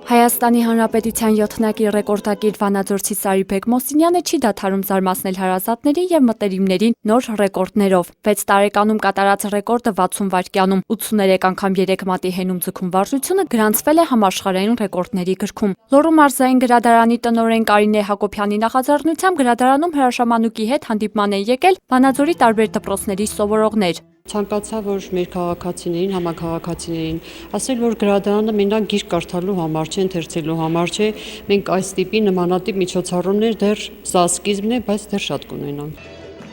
Հայաստանի Հանրապետության 7-ակի ռեկորդակիր վանաձորցի Սարիբեկ Մոսինյանը չի դադարում զարմացնել հարազատների և մտերիմներին նոր ռեկորդներով։ 6 տարեկանում կատարած ռեկորդը 60 վայրկյանում 83 անգամ 3 մատի հենում ձգում վարժությունը գրանցվել է համաշխարհային ռեկորդների գրքում։ Լոռու մարզային գրադարանի տնօրեն Կարինե Հակոբյանի նախաձեռնությամբ գրադարանում հրաշամանուկի հետ հանդիպման են եկել Վանաձորի տարբեր դպրոցների սովորողներ։ Ցանկացա, որ մեր քաղաքացիներին, համաքաղաքացիներին ասել, որ գրադարանը մենակ գիրք կարդալու համար չէ, ընթերցելու համար չէ, մենք այս տիպի նմանատիպ միջոցառումներ դեռ սա սկիզբն է, բայց դեռ շատ կունենանք։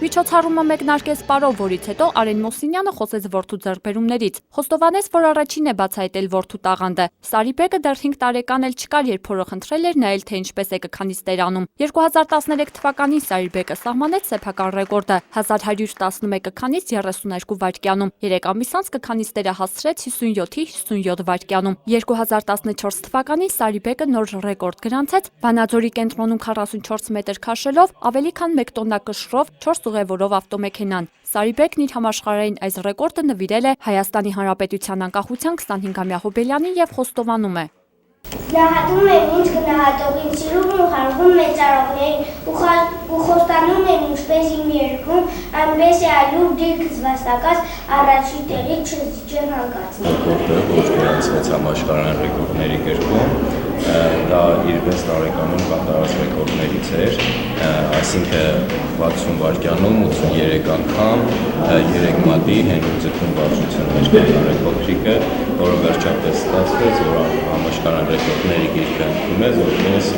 Միջոցառումը մեկնարկեց պարով, որից հետո Արեն Մոսինյանը խոսեց որդու ձեռքբերումներից։ Խոստովանեց, որ առաջին է բացահայտել որդու տաղանդը։ Սարիբեկը դեռ 5 տարեկան էլ չկար, երբ հորը խնդրել էր նայել, թե ինչպես է կքանիստեր անում։ 2013 թվականին Սարիբեկը սահմանեց սեփական ռեկորդը 1111 քանից 32 վայրկյանում։ 3 ամիս անց կքանիստերը հասցրեց 57-ի 57 վայրկյանում։ 2014 թվականին Սարիբեկը նոր ռեկորդ գրանցեց Վանաձորի կենտրոնում 44 մետր քաշելով, ավելի քան 1 տոննա կշռով 4 ուղևորով ավտոմեքենան։ Սարիբեկն իր համաշխարհային այս ռեկորդը նվիրել է Հայաստանի Հանրապետության անկախության 25-ամյա հոբելյանին եւ խոստովանում է. Գնահատում եմ ինձ գնահատողին, սիրում ու հարգում մեծարողներին ու խոստանում եմ ինչպես իմ երկրում, այնպես է այլուր դիրքս վաստակած առաջի տեղի չհանգացնի։ Ռեկորդը ոչ գրանցվեց համաշխարհային ռեկորդների գրքում, դա իր 6 տարեկանում կատարած ռեկորդներից էր, այսինքն 60 վայրկյանում 83 անգամ 3 մատի հենում ձգում վարժություն էր կատարել փոքրիկը, որը վերջապես ստացվեց, որ համաշխարհային ռեկորդների գիրքը ընդունում է, որպես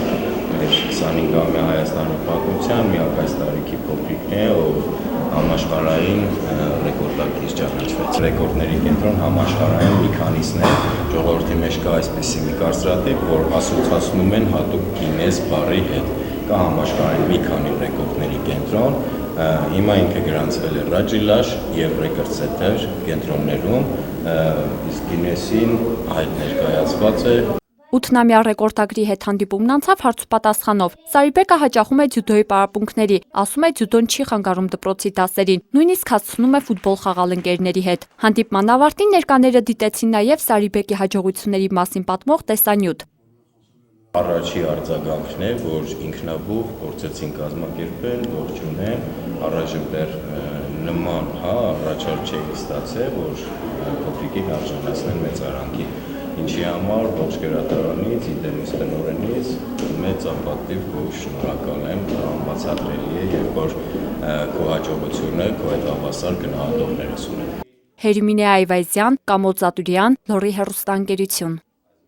մեր 25-ամյա Հայաստանի պատմության միակ այս տարիքի փոքրիկն է, ով համաշխարհային ռեկորդակիր ճանաչվեց։ Ռեկորդների կենտրոն համաշխարհային մի քանիսն է, ժողովրդի մեջ կա այսպիսի մի կարծրատիպ, որ ասոցացնում են հատուկ Գինես բառի հետ։ Կա համաշխարհային մի քանի ռեկորդների կենտրոն, հիմա ինքը գրանցվել է Ռաջիլաշ եւ Record Center կենտրոններում, իսկ Գինեսին այդ ներկայացված է։ 8-ամյա ռեկորդակրի հետ հանդիպումն անցավ հարցուպատասխանով։ Սարիբեկը հաճախում է ձյուդոյի պարապմունքների, ասում է ձյուդոն չի խանգարում դպրոցի դասերին, նույնիսկ հասցնում է ֆուտբոլ խաղալ ընկերների հետ։ Հանդիպման ավարտին ներկաները դիտեցին նաև Սարիբեկի հաջողությունների մասին պատմող տեսանյութ։ Առաջի արձագանքն է, որ ինքնաբուխ փորձեցին կազմակերպել, ողջունեն, առայժմ դեռ նման առաջարկ չէին ստացել, որ փոքրիկին արժանացնեն մեծարանքի, ինչի համար ողջ գրադարանից, իդեմից տնօրենից մեծ ապատիվ ու շնորհակալ եմ, անբացատրելի է, երբ որ քո հաջողությունը քո հետ հավասար գնահատողներս ունեն։ Հերմինե Այվազյան, Կամո Ծատուրյան, Լոռի հեռուստաընկերություն։